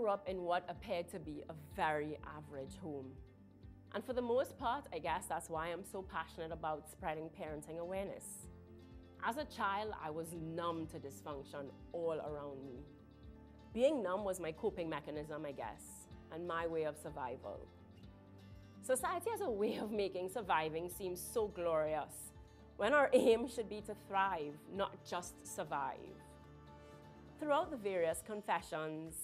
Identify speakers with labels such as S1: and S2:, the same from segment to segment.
S1: grew up in what appeared to be a very average home. And for the most part, I guess that's why I'm so passionate about spreading parenting awareness. As a child, I was numb to dysfunction all around me. Being numb was my coping mechanism, I guess, and my way of survival. Society has a way of making surviving seem so glorious, when our aim should be to thrive, not just survive. Throughout the various confessions,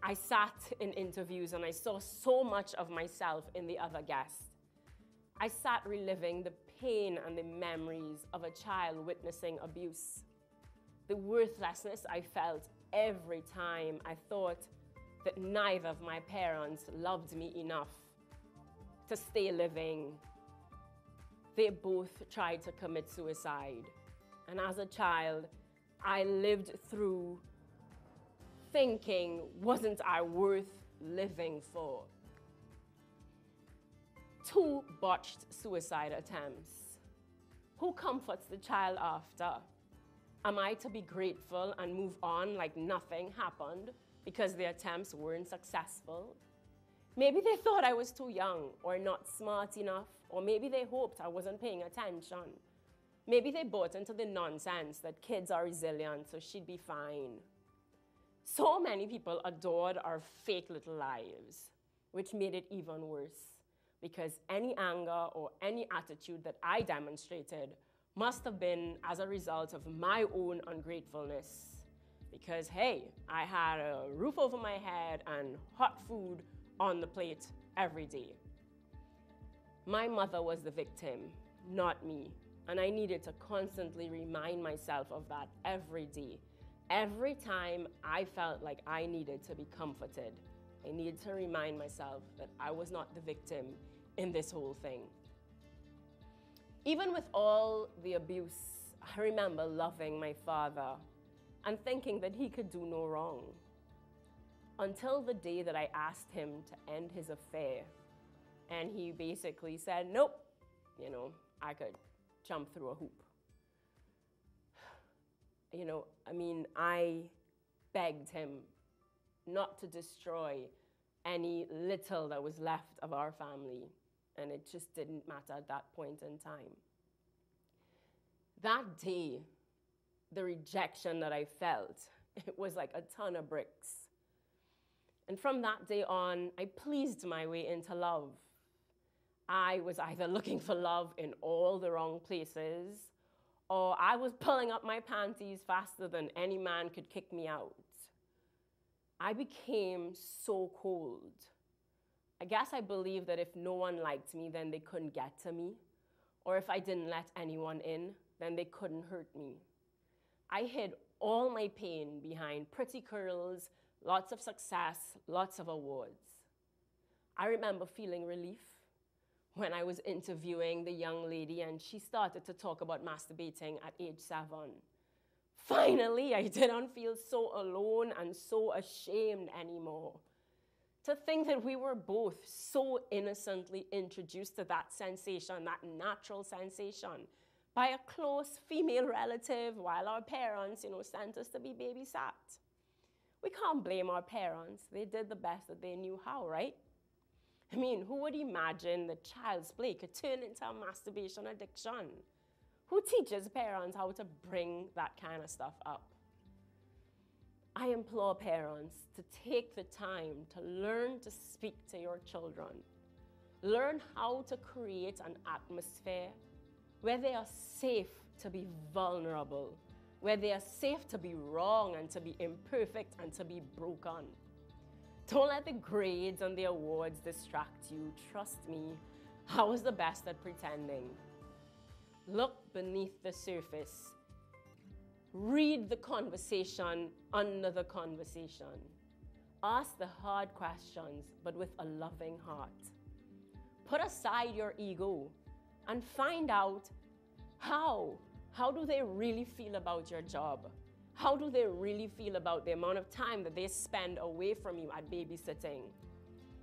S1: I sat in interviews and I saw so much of myself in the other guest. I sat reliving the pain and the memories of a child witnessing abuse. The worthlessness I felt every time I thought that neither of my parents loved me enough to stay living. They both tried to commit suicide. And as a child, I lived through thinking, wasn't I worth living for? 2 botched suicide attempts. Who comforts the child after? Am I to be grateful and move on like nothing happened because the attempts weren't successful? Maybe they thought I was too young or not smart enough, or maybe they hoped I wasn't paying attention. Maybe they bought into the nonsense that kids are resilient, so she'd be fine. So many people adored our fake little lives, which made it even worse, because any anger or any attitude that I demonstrated must have been as a result of my own ungratefulness. Because hey, I had a roof over my head and hot food on the plate every day. My mother was the victim, not me. And I needed to constantly remind myself of that every day. Every time I felt like I needed to be comforted, I needed to remind myself that I was not the victim in this whole thing. Even with all the abuse, I remember loving my father and thinking that he could do no wrong. Until the day that I asked him to end his affair. And he basically said, nope, I could jump through a hoop. I begged him not to destroy any little that was left of our family. And it just didn't matter at that point in time. That day, the rejection that I felt, it was like a ton of bricks. And from that day on, I pleased my way into love. I was either looking for love in all the wrong places, or I was pulling up my panties faster than any man could kick me out. I became so cold. I guess I believed that if no one liked me, then they couldn't get to me. Or if I didn't let anyone in, then they couldn't hurt me. I hid all my pain behind pretty curls, lots of success, lots of awards. I remember feeling relief when I was interviewing the young lady and she started to talk about masturbating at age 7. Finally, I didn't feel so alone and so ashamed anymore. To think that we were both so innocently introduced to that sensation, that natural sensation, by a close female relative while our parents, sent us to be babysat. We can't blame our parents. They did the best that they knew how, right? I mean, who would imagine that child's play could turn into a masturbation addiction? Who teaches parents how to bring that kind of stuff up? I implore parents to take the time to learn to speak to your children. Learn how to create an atmosphere where they are safe to be vulnerable, where they are safe to be wrong and to be imperfect and to be broken. Don't let the grades and the awards distract you. Trust me, I was the best at pretending. Look beneath the surface. Read the conversation under the conversation. Ask the hard questions, but with a loving heart. Put aside your ego and find out how do they really feel about your job? How do they really feel about the amount of time that they spend away from you at babysitting?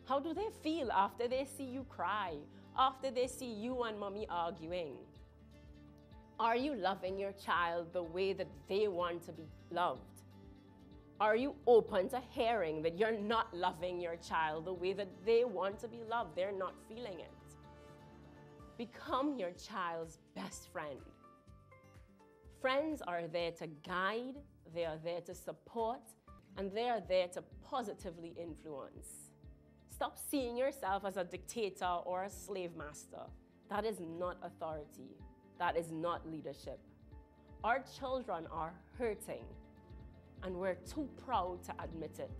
S1: How do they feel after they see you cry, after they see you and mommy arguing? Are you loving your child the way that they want to be loved? Are you open to hearing that you're not loving your child the way that they want to be loved? They're not feeling it. Become your child's best friend. Friends are there to guide, they are there to support, and they are there to positively influence. Stop seeing yourself as a dictator or a slave master. That is not authority. That is not leadership. Our children are hurting, and we're too proud to admit it.